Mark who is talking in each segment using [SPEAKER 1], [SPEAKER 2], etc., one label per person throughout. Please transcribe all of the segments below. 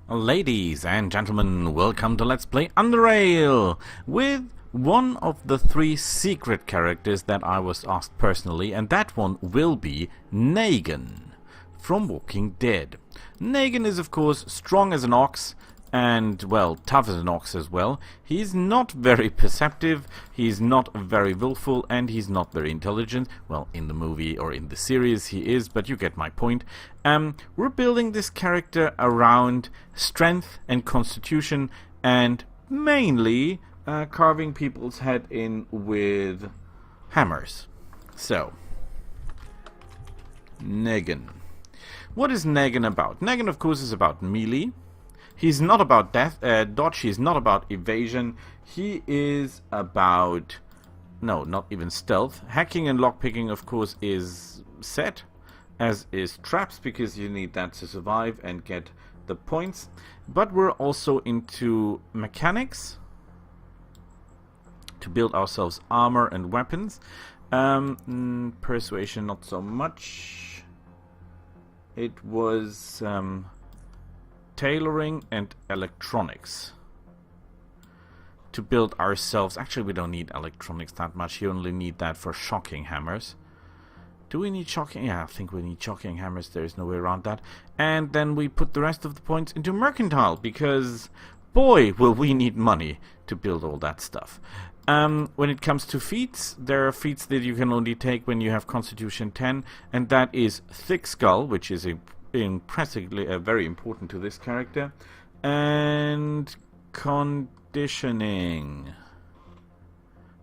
[SPEAKER 1] Ladies and gentlemen, welcome to Let's Play UnderRail with one of the three secret characters that I was asked personally, and that one will be Negan from Walking Dead. Negan is of course strong as an ox and, well, tough as an ox as well. He's not very perceptive, he's not very willful, and he's not very intelligent. Well, in the movie or in the series he is, but you get my point. We're building this character around strength and constitution, and mainly carving people's head in with hammers. So, Negan. What is Negan about? Negan, of course, is about melee. He's not about dodge, he's not about evasion, he is about, no, not even stealth. Hacking and lockpicking, of course, is set, as is traps, because you need that to survive and get the points. But we're also into mechanics, to build ourselves armor and weapons. Persuasion, not so much. It was tailoring and electronics to build ourselves. Actually, we don't need electronics that much. You only need that for shocking hammers. Do we need shocking? Yeah, I think we need shocking hammers. There is no way around that. And then we put the rest of the points into mercantile, because boy, will we need money to build all that stuff. When it comes to feats, there are feats that you can only take when you have Constitution 10, and that is Thick Skull, which is impressively very important to this character, and conditioning.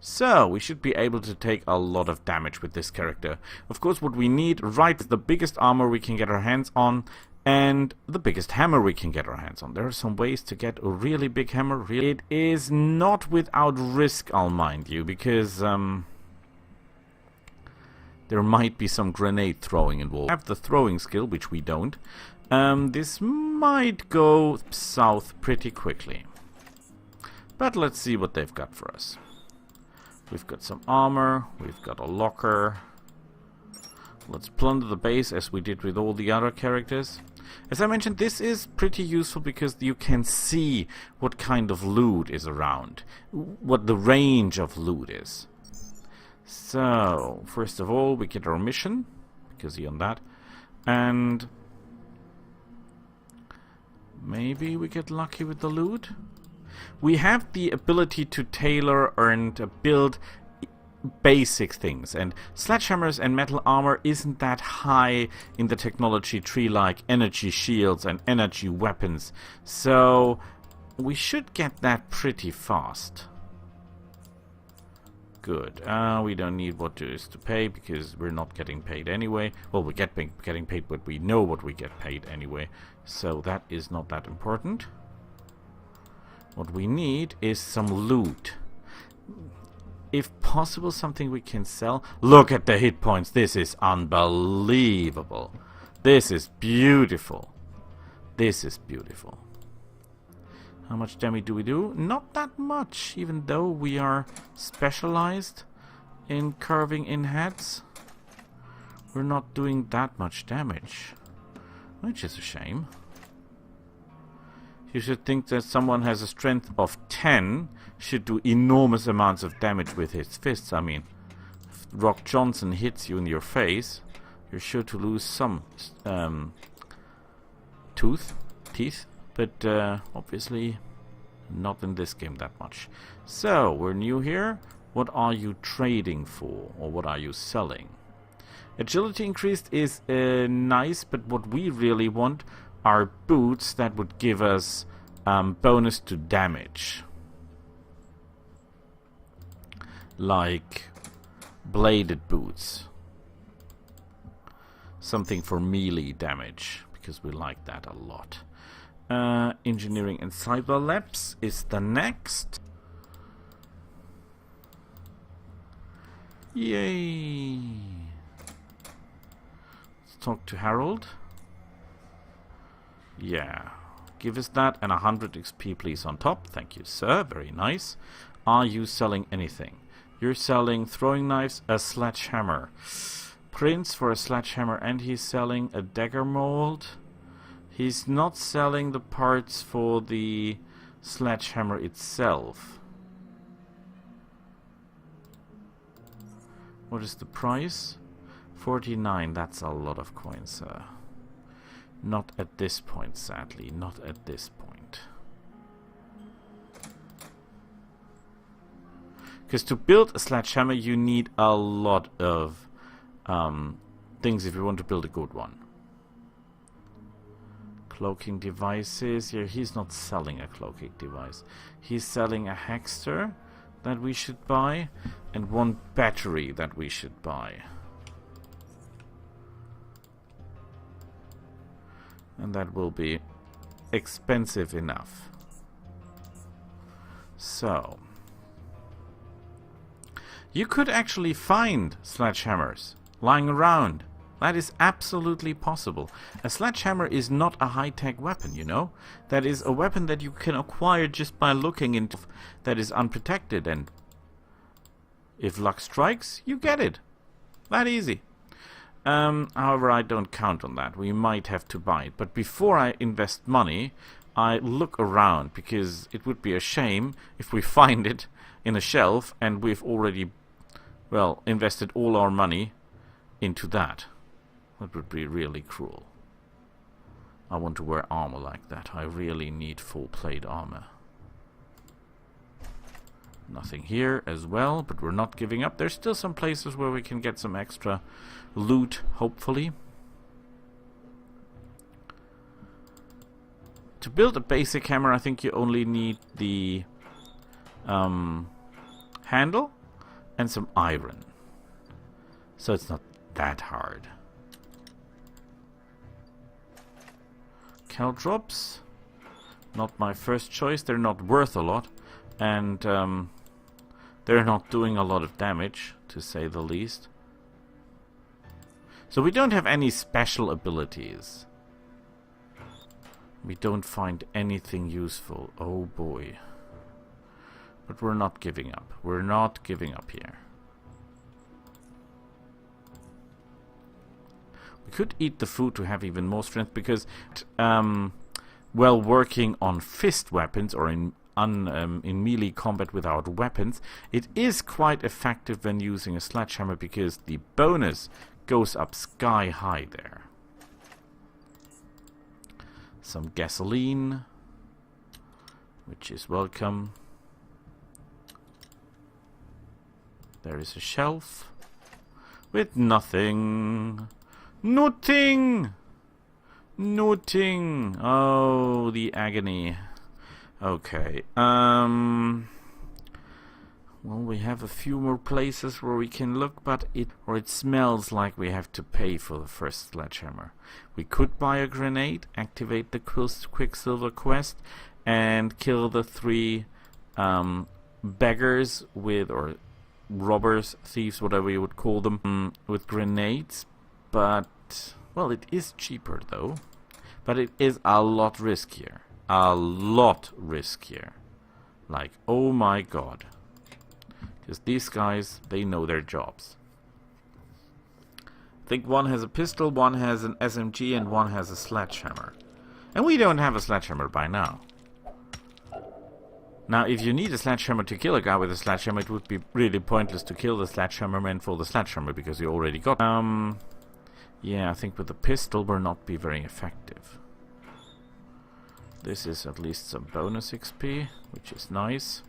[SPEAKER 1] So we should be able to take a lot of damage with this character. Of course, what we need right is the biggest armor we can get our hands on and the biggest hammer we can get our hands on. There are some ways to get a really big hammer. It is not without risk, I'll mind you, because there might be some grenade throwing involved. We have the throwing skill, which we don't. This might go south pretty quickly. But let's see what they've got for us. We've got some armor, we've got a locker. Let's plunder the base as we did with all the other characters. As I mentioned, this is pretty useful because you can see what kind of loot is around, what the range of loot is. So, first of all, we get our mission, because you're on that, and maybe we get lucky with the loot. We have the ability to tailor and build basic things, and sledgehammers and metal armor isn't that high in the technology tree like energy shields and energy weapons, so we should get that pretty fast. Good. We don't need what there is to pay, because we're not getting paid anyway. Well, we get getting paid, but we know what we get paid anyway, so that is not that important. What we need is some loot. If possible, something we can sell. Look at the hit points. This is unbelievable. This is beautiful. This is beautiful. How much damage do we do? Not that much, even though we are specialized in carving in heads. We're not doing that much damage, which is a shame. You should think that someone has a strength of 10 should do enormous amounts of damage with his fists. I mean, if Rock Johnson hits you in your face, you're sure to lose some teeth, but obviously not in this game that much. So, we're new here. What are you trading for, or what are you selling? Agility increased is nice, but what we really want are boots that would give us bonus to damage. Like bladed boots. Something for melee damage, because we like that a lot. Engineering and cyber labs is the next. Yay! Let's talk to Harold. Yeah, give us that and 100 XP please on top. Thank you, sir. Very nice. Are you selling anything? You're selling throwing knives, a sledgehammer. Prince for a sledgehammer, and he's selling a dagger mold. He's not selling the parts for the sledgehammer itself. What is the price? 49. That's a lot of coins, sir. Not at this point, sadly. Not at this point. Because to build a sledgehammer, you need a lot of things if you want to build a good one. Cloaking devices. Yeah, he's not selling a cloaking device. He's selling a hackster that we should buy and one battery that we should buy. And that will be expensive enough. So you could actually find sledgehammers lying around. That is absolutely possible. A sledgehammer is not a high-tech weapon, you know? That is a weapon that you can acquire just by looking into that is unprotected, and if luck strikes, you get it. That easy. However, I don't count on that. We might have to buy it. But before I invest money, I look around, because it would be a shame if we find it in a shelf and we've already, well, invested all our money into that. That would be really cruel. I want to wear armor like that. I really need full plate armor. Nothing here as well, but we're not giving up. There's still some places where we can get some extra loot, hopefully. To build a basic hammer, I think you only need the handle and some iron. So it's not that hard. Caltrops, not my first choice. They're not worth a lot, and they're not doing a lot of damage, to say the least. So we don't have any special abilities. We don't find anything useful. Oh boy. But we're not giving up. We're not giving up here. We could eat the food to have even more strength, because while working on fist weapons or in melee combat without weapons, it is quite effective when using a sledgehammer, because the bonus goes up sky high there. Some gasoline, which is welcome. There is a shelf with nothing. Nothing! Nothing! Oh, the agony. Okay. Well, we have a few more places where we can look, but it smells like we have to pay for the first sledgehammer. We could buy a grenade, activate the Quicksilver quest, and kill the 3 beggars with, or robbers, thieves, whatever you would call them, with grenades. But, well, it is cheaper though. But it is a lot riskier. A lot riskier. Like, oh my god. Because these guys, they know their jobs. I think one has a pistol, one has an SMG, and one has a sledgehammer. And we don't have a sledgehammer by now. Now, if you need a sledgehammer to kill a guy with a sledgehammer, it would be really pointless to kill the sledgehammerman for the sledgehammer, because you already got... Yeah, I think with the pistol will not be very effective. This is at least some bonus XP, which is nice.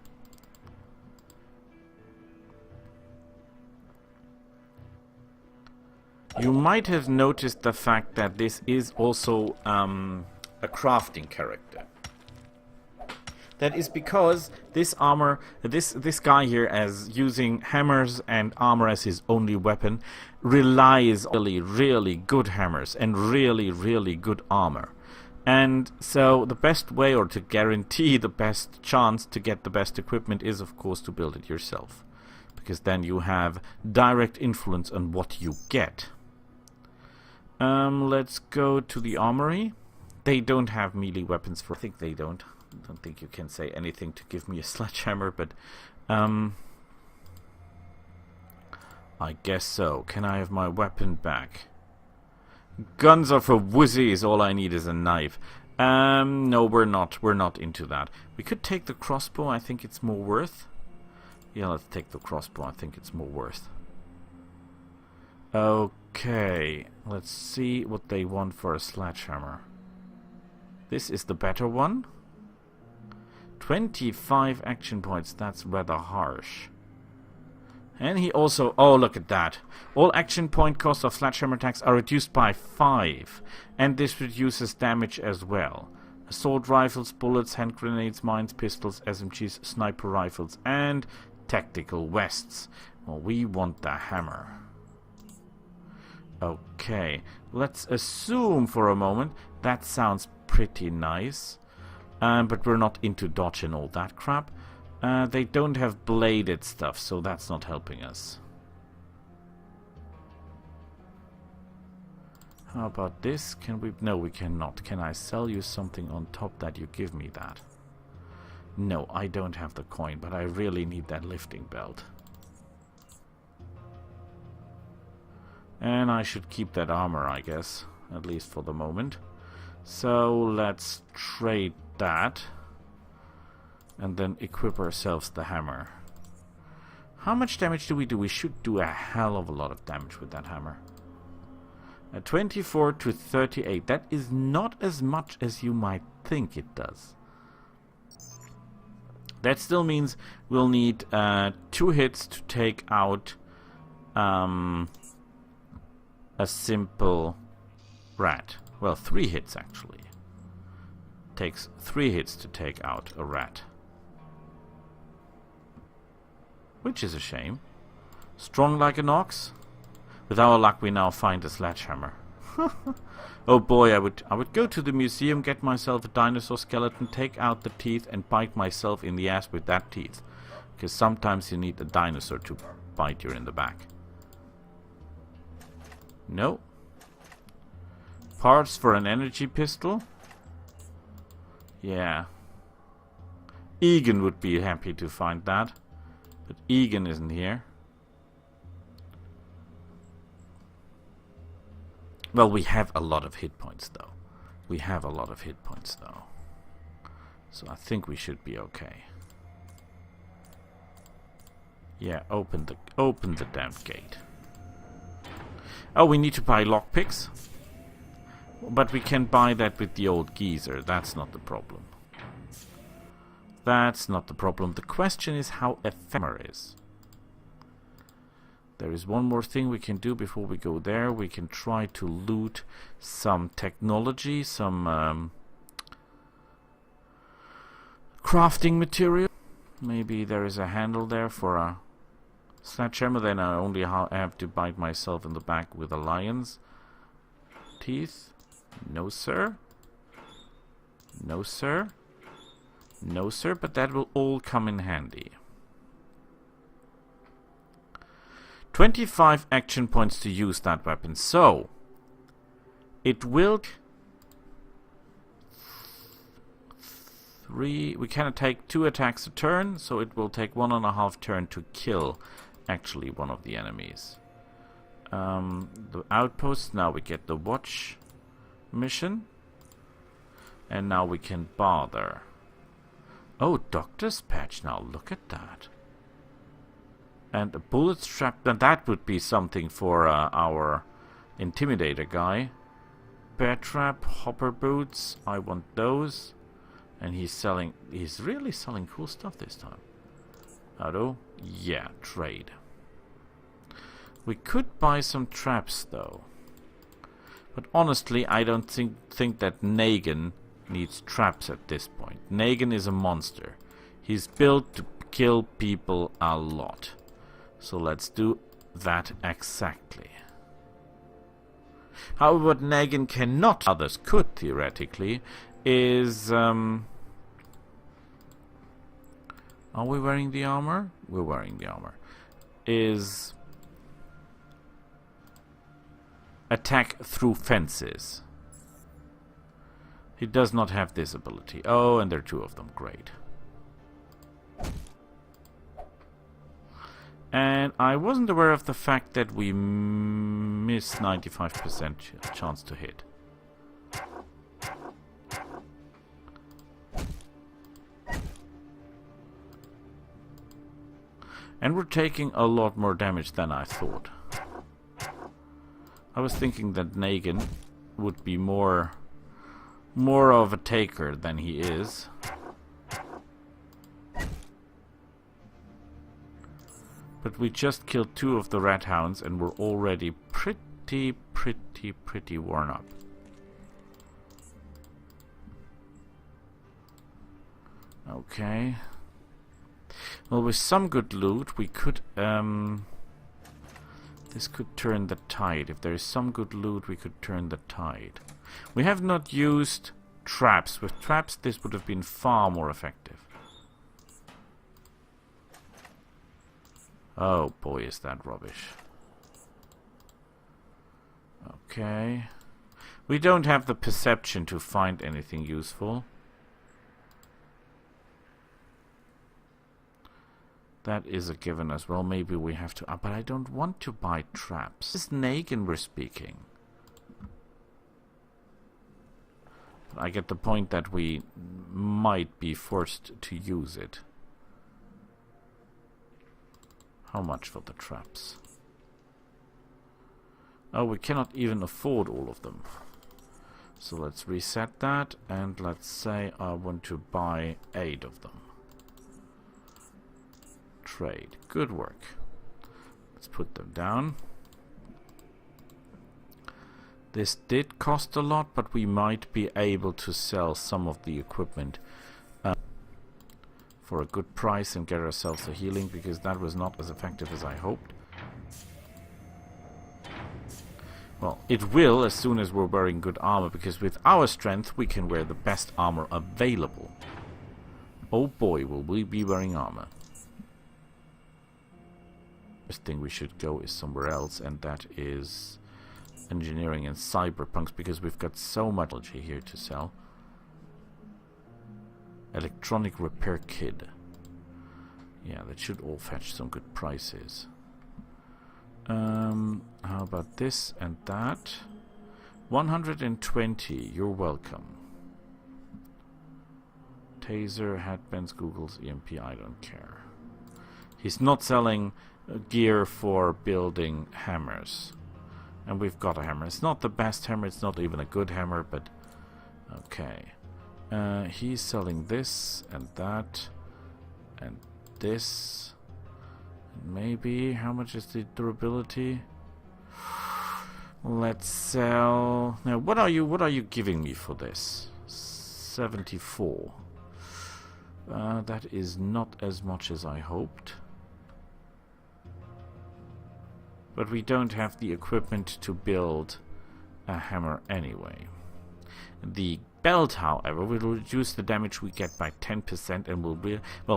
[SPEAKER 1] You might have noticed the fact that this is also a crafting character. That is because this armor, this guy here, as using hammers and armor as his only weapon, relies on really good hammers and really good armor. And so the best way, or to guarantee the best chance to get the best equipment, is of course to build it yourself. Because then you have direct influence on what you get. Let's go to the armory. They don't have melee weapons for... I think they don't. I don't think you can say anything to give me a sledgehammer, but I guess so. Can I have my weapon back? Guns are for wussies. All I need is a knife. No, we're not. We're not into that. We could take the crossbow. I think it's more worth. Yeah, let's take the crossbow. I think it's more worth. Okay, let's see what they want for a sledgehammer. This is the better one. 25 action points. That's rather harsh. And he also... Oh, look at that. All action point costs of sledgehammer attacks are reduced by 5. And this reduces damage as well. Assault rifles, bullets, hand grenades, mines, pistols, SMGs, sniper rifles, and tactical vests. Well, we want the hammer. Okay. Let's assume for a moment that sounds pretty nice. But we're not into dodge and all that crap. They don't have bladed stuff, so that's not helping us. How about this? Can we... No, we cannot. Can I sell you something on top that you give me that? No, I don't have the coin, but I really need that lifting belt. And I should keep that armor, I guess. At least for the moment. So, let's trade that. And then equip ourselves the hammer. How much damage do? We should do a hell of a lot of damage with that hammer. 24 to 38. That is not as much as you might think it does. That still means we'll need 2 hits to take out a simple rat. Well, 3 hits actually. Takes 3 hits to take out a rat. Which is a shame. Strong like an ox. With our luck, we now find a sledgehammer. Oh boy, I would go to the museum, get myself a dinosaur skeleton, take out the teeth, and bite myself in the ass with that teeth. Because sometimes you need a dinosaur to bite you in the back. No. Parts for an energy pistol. Yeah. Egan would be happy to find that. But Egan isn't here. Well, we have a lot of hit points, though. We have a lot of hit points, though. So I think we should be okay. Yeah, open the damn gate. Oh, we need to buy lockpicks. But we can buy that with the old geezer. That's not the problem. That's not the problem. The question is how ephemeral is. There is one more thing we can do before we go there. We can try to loot some technology, some crafting material. Maybe there is a handle there for a sledgehammer. Then I only have to bite myself in the back with a lion's teeth. No, sir. No, sir. No, sir, but that will all come in handy. 25 action points to use that weapon. So, it will... We can take 2 attacks a turn, so it will take 1.5 turn to kill actually one of the enemies. The outpost, now we get the watch mission. And now we can bother. Oh, Doctor's Patch, now look at that. And a bullet strap, now that would be something for our Intimidator guy. Bear trap, hopper boots, I want those. And he's really selling cool stuff this time. Auto? Yeah, trade. We could buy some traps though. But honestly, I don't think that Negan needs traps at this point. Negan is a monster. He's built to kill people a lot. So let's do that exactly. However, what Negan cannot, others could theoretically, is... Are we wearing the armor? We're wearing the armor. Is... attack through fences. He does not have this ability. Oh, and there are 2 of them. Great. And I wasn't aware of the fact that we miss 95% chance to hit. And we're taking a lot more damage than I thought. I was thinking that Negan would be more of a taker than he is. But we just killed 2 of the rat hounds and we're already pretty worn up. Okay. Well, with some good loot, we could, this could turn the tide. If there is some good loot, we could turn the tide. We have not used traps. With traps, this would have been far more effective. Oh boy, is that rubbish. Okay. We don't have the perception to find anything useful. That is a given as well. Maybe we have to... but I don't want to buy traps. This is Negan we're speaking. I get the point that we might be forced to use it. How much for the traps? Oh, we cannot even afford all of them. So let's reset that, and let's say I want to buy 8 of them. Trade. Good work. Let's put them down. This did cost a lot, but we might be able to sell some of the equipment for a good price and get ourselves a healing, because that was not as effective as I hoped. Well, it will as soon as we're wearing good armor, because with our strength we can wear the best armor available. Oh boy, will we be wearing armor. First thing we should go is somewhere else, and that is engineering and cyberpunks, because we've got so much technology here to sell. Electronic repair kit. Yeah, that should all fetch some good prices. How about this and that? 120, you're welcome. Taser, headbands, Google's EMP, I don't care. He's not selling gear for building hammers. And we've got a hammer. It's not the best hammer, it's not even a good hammer, but okay. He's selling this and that and this. And maybe, how much is the durability? Let's sell... Now, what are you giving me for this? 74. That is not as much as I hoped. But we don't have the equipment to build a hammer anyway. The belt, however, will reduce the damage we get by 10% and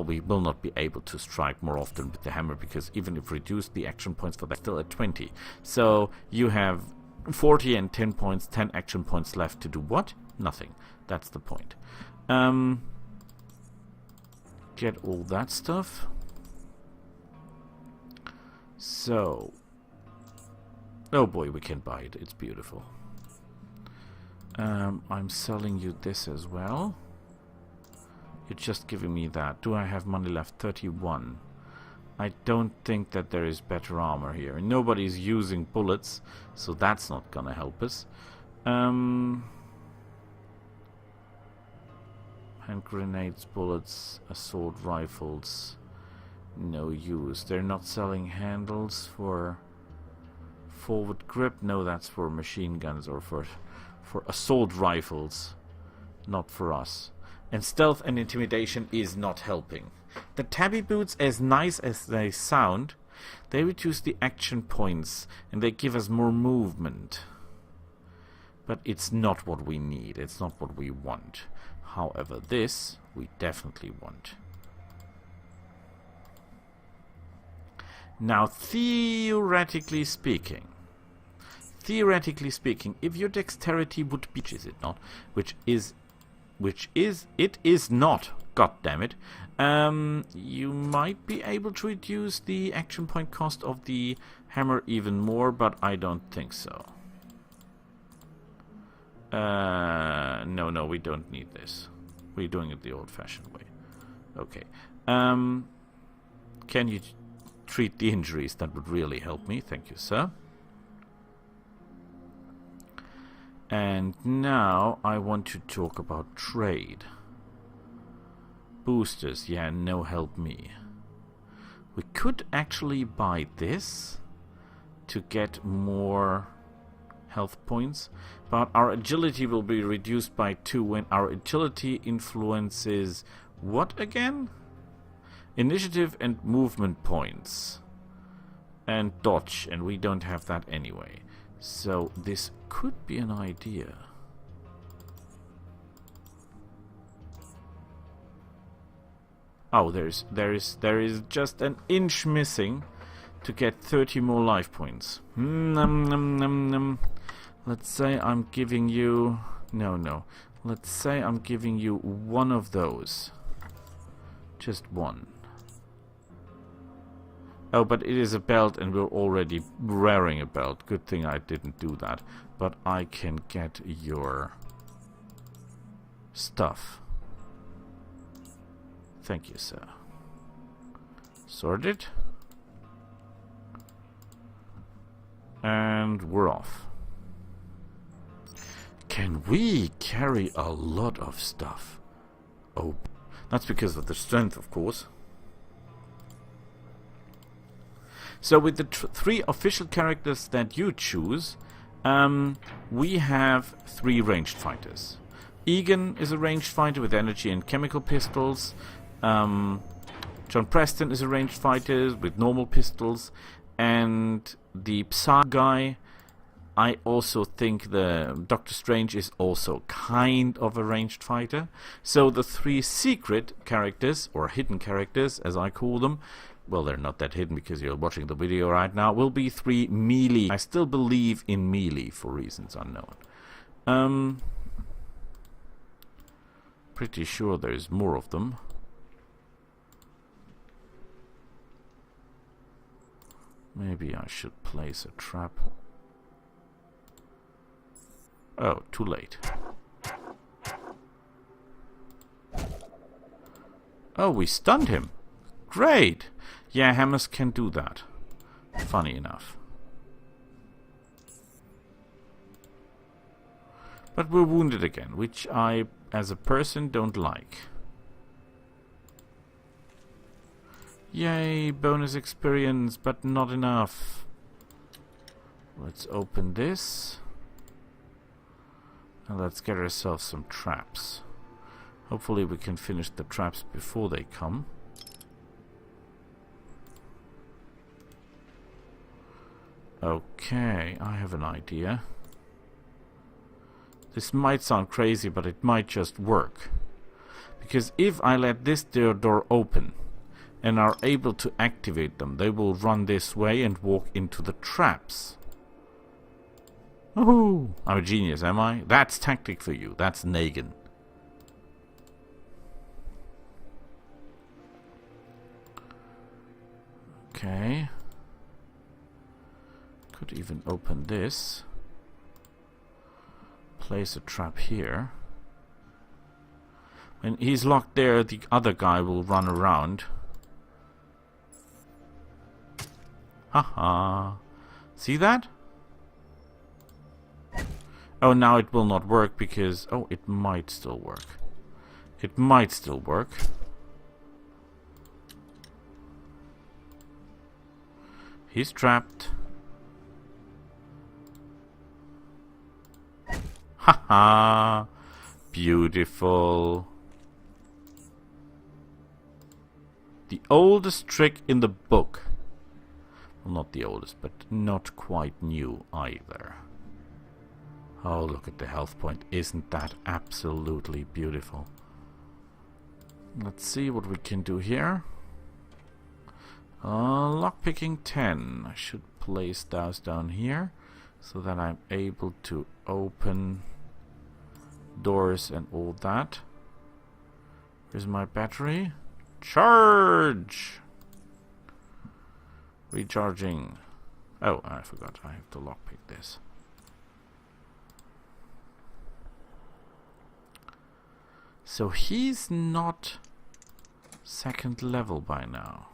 [SPEAKER 1] we will not be able to strike more often with the hammer, because even if reduced, the action points for that still at 20. So you have 40 and 10 points, 10 action points left to do what? Nothing. That's the point. Get all that stuff. So... oh boy, we can buy it. It's beautiful. I'm selling you this as well. You're just giving me that. Do I have money left? 31. I don't think that there is better armor here. Nobody's using bullets, so that's not gonna help us. Hand grenades, bullets, assault rifles. No use. They're not selling handles for... forward grip? No, that's for machine guns or for assault rifles, not for us. And stealth and intimidation is not helping. The tabby boots, as nice as they sound, they reduce the action points and they give us more movement. But it's not what we need, it's not what we want. However, this we definitely want. Now, theoretically speaking, if your dexterity would be, is it not? It is not God damn it. You might be able to reduce the action point cost of the hammer even more, but I don't think so. No, we don't need this. We're doing it the old-fashioned way. Okay. Can you treat the injuries? That would really help me. Thank you, sir. And now I want to talk about trade. Boosters, yeah, no help me. We could actually buy this to get more health points, but our agility will be reduced by 2 when our agility influences what again? Initiative and movement points. And dodge, and we don't have that anyway. So this could be an idea. Oh, there is just an inch missing to get 30 more life points. Let's say I'm giving you... No. Let's say I'm giving you one of those. Just one. Oh, but it is a belt and we're already wearing a belt. Good thing I didn't do that. But I can get your stuff. Thank you, sir. Sorted. And we're off. Can we carry a lot of stuff? Oh, that's because of the strength, of course. So with the 3 official characters that you choose, we have 3 ranged fighters. Negan is a ranged fighter with energy and chemical pistols. John Preston is a ranged fighter with normal pistols. And the Psy guy, I also think the Doctor Strange is also kind of a ranged fighter. So the 3 secret characters, or hidden characters as I call them, well, they're not that hidden because you're watching the video right now, will be 3 melee. I still believe in melee for reasons unknown. Pretty sure there's more of them. Maybe I should place a trap. Oh, too late. Oh, we stunned him. Great! Yeah, hammers can do that. Funny enough. But we're wounded again, which I, as a person, don't like. Yay, bonus experience, but not enough. Let's open this. And let's get ourselves some traps. Hopefully we can finish the traps before they come. Okay, I have an idea. This might sound crazy, but it might just work. Because if I let this door open and are able to activate them, they will run this way and walk into the traps. Woohoo! I'm a genius, am I? That's tactic for you. That's Negan. Okay. Could even open this. Place a trap here. When he's locked there, the other guy will run around. Haha. See that? Oh, now it will not work because... Oh, it might still work. It might still work. He's trapped. Haha. Beautiful. The oldest trick in the book. Well, not the oldest, but not quite new either. Oh, look at the health point. Isn't that absolutely beautiful? Let's see what we can do here. Lockpicking 10. I should place those down here so that I'm able to open doors and all that. Here's my battery. Charge! Recharging. Oh, I forgot. I have to lockpick this. So he's not second level by now.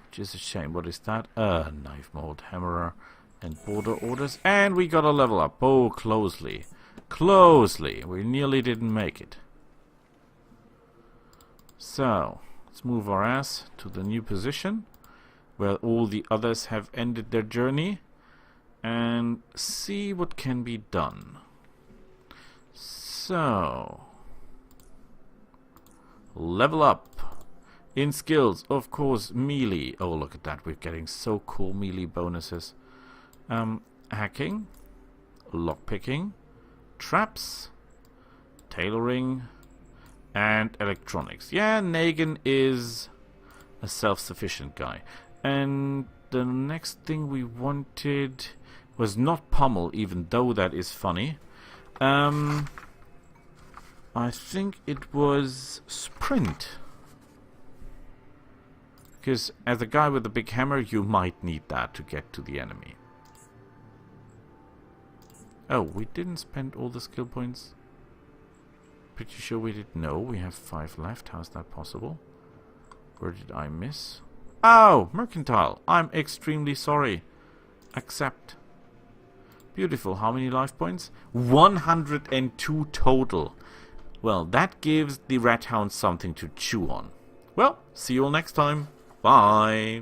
[SPEAKER 1] Which is a shame. What is that? Knife mode, hammerer, and border orders. And we got a level up. Oh, closely. Closely. We nearly didn't make it. So, let's move our ass to the new position, where all the others have ended their journey, and see what can be done. So, level up. In skills, of course, melee. Oh, look at that. We're getting so cool melee bonuses. Hacking, lockpicking, traps, tailoring, and electronics. Yeah, Negan is a self-sufficient guy. And the next thing we wanted was not pummel, even though that is funny. I think it was sprint. Because as a guy with a big hammer, you might need that to get to the enemy. Oh, we didn't spend all the skill points. Pretty sure we did. No, we have 5 left. How's that possible? Where did I miss? Oh, mercantile. I'm extremely sorry. Accept. Beautiful. How many life points? 102 total. Well, that gives the rat hound something to chew on. Well, see you all next time. Bye.